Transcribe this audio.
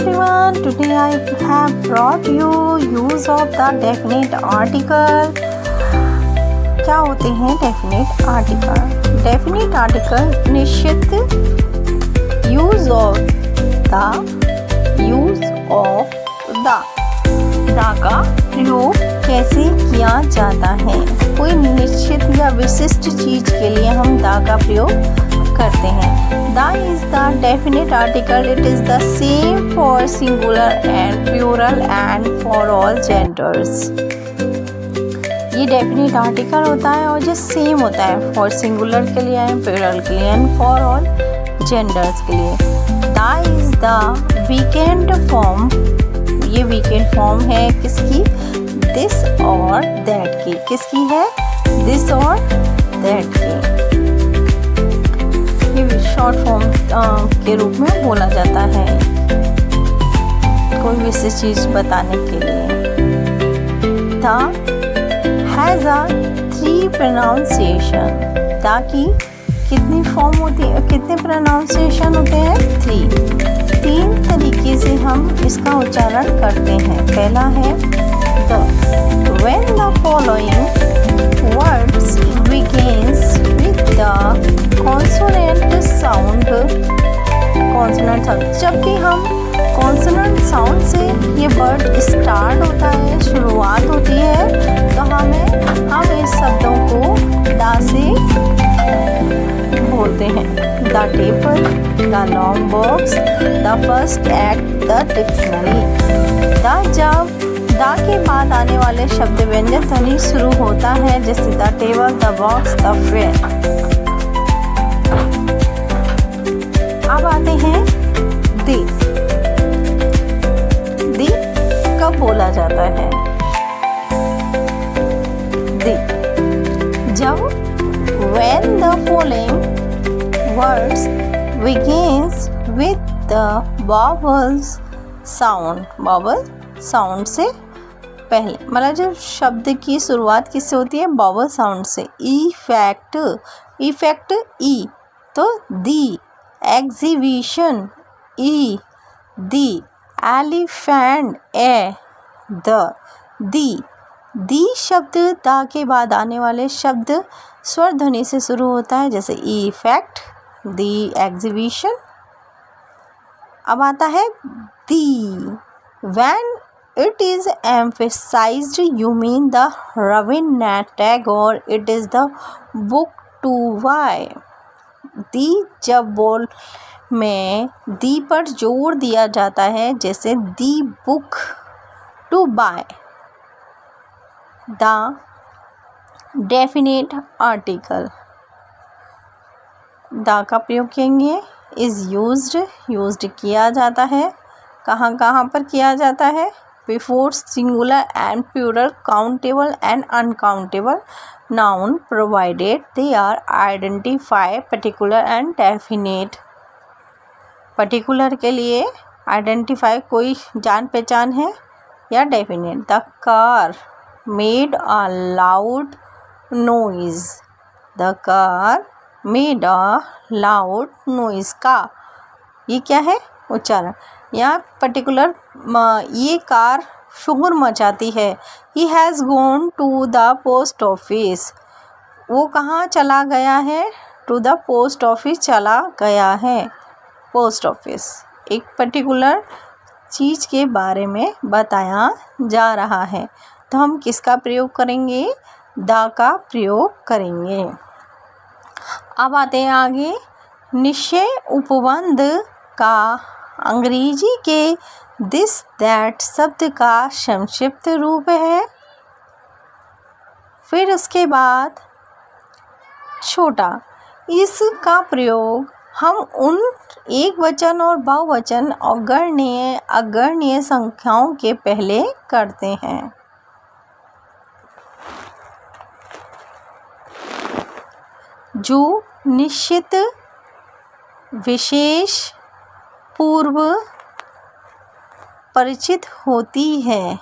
everyone, today I have brought you use of the definite article. क्या होते हैं definite article? Definite article निश्चित use of the का प्रयोग कैसे किया जाता है। कोई निश्चित या विशिष्ट चीज के लिए हम द का प्रयोग करते हैं। The is the definite article. It is the same for singular and plural and for all genders. ये definite article होता है और जो same होता है for singular के लिए and plural के लिए and for all genders के लिए। The is the weekend form. ये weekend form है किसकी? This और that की। किसकी है? This और that की। शॉर्ट फॉर्म के रूप में बोला जाता है कोई विशेष चीज बताने के लिए। The has a 3 pronunciation. The key कितनी फॉर्म होती है, कितने प्रोनाउंसिएशन होते हैं? 3 तरीके से हम इसका उच्चारण करते हैं। पहला है the. When the following words begins with the consonant sound. Consonant sound, जब भी हम कॉन्सोनेंट साउंड से ये वर्ड स्टार्ट होता है, शुरुआत होती है, तो हम इस शब्दों को द से बोलते हैं। The table, the long box, the first act, the dictionary. The जब द के बाद आने वाले शब्द व्यंजन ध्वनि शुरू होता है, जैसे the table, the box, the frame. अब आते हैं दे। दे कब बोला जाता है? दे जब when the following words begins with the vowel sound। vowel sound से पहले, मतलब जब शब्द की शुरुआत किससे होती है? vowel sound से। इफेक्ट, इफेक्ट ई, तो the. Exhibition E, the. Elephant A, the. The शब्द द के बाद आने वाले शब्द स्वर ध्वनि से शुरू होता है, जैसे इफेक्ट, दी, एग्जीबिशन। अब आता है the. When it is emphasized you mean the Rabindranath Tagore, it is the book to buy। दी जब बोल में दी पर जोर दिया जाता है, जैसे the book to buy. The definite article. The का प्रयोग करेंगे इज यूज्ड किया जाता है। कहाँ कहाँ पर किया जाता है? Before singular and plural, countable and uncountable noun, provided they are identify particular and definite. Particular के लिए आइडेंटिफाई कोई जान पहचान है, या definite. The car made a loud noise. The car made a loud noise. का ये क्या है? उच्चारण। यहाँ पर्टिकुलर ये कार शोर मचाती है। He has gone to the post office. वो कहाँ चला गया है? टू द पोस्ट ऑफिस चला गया है। पोस्ट ऑफिस एक पर्टिकुलर चीज़ के बारे में बताया जा रहा है, तो हम किसका प्रयोग करेंगे? द का प्रयोग करेंगे। अब आते हैं आगे। निश्चय उपबंध का अंग्रेजी के दिस दैट शब्द का संक्षिप्त रूप है। फिर उसके बाद छोटा। इसका प्रयोग हम उन एक वचन और बहुवचन और गणनीय अगणनीय संख्याओं के पहले करते हैं। जो निश्चित विशेष पूर्व परिचित होती है।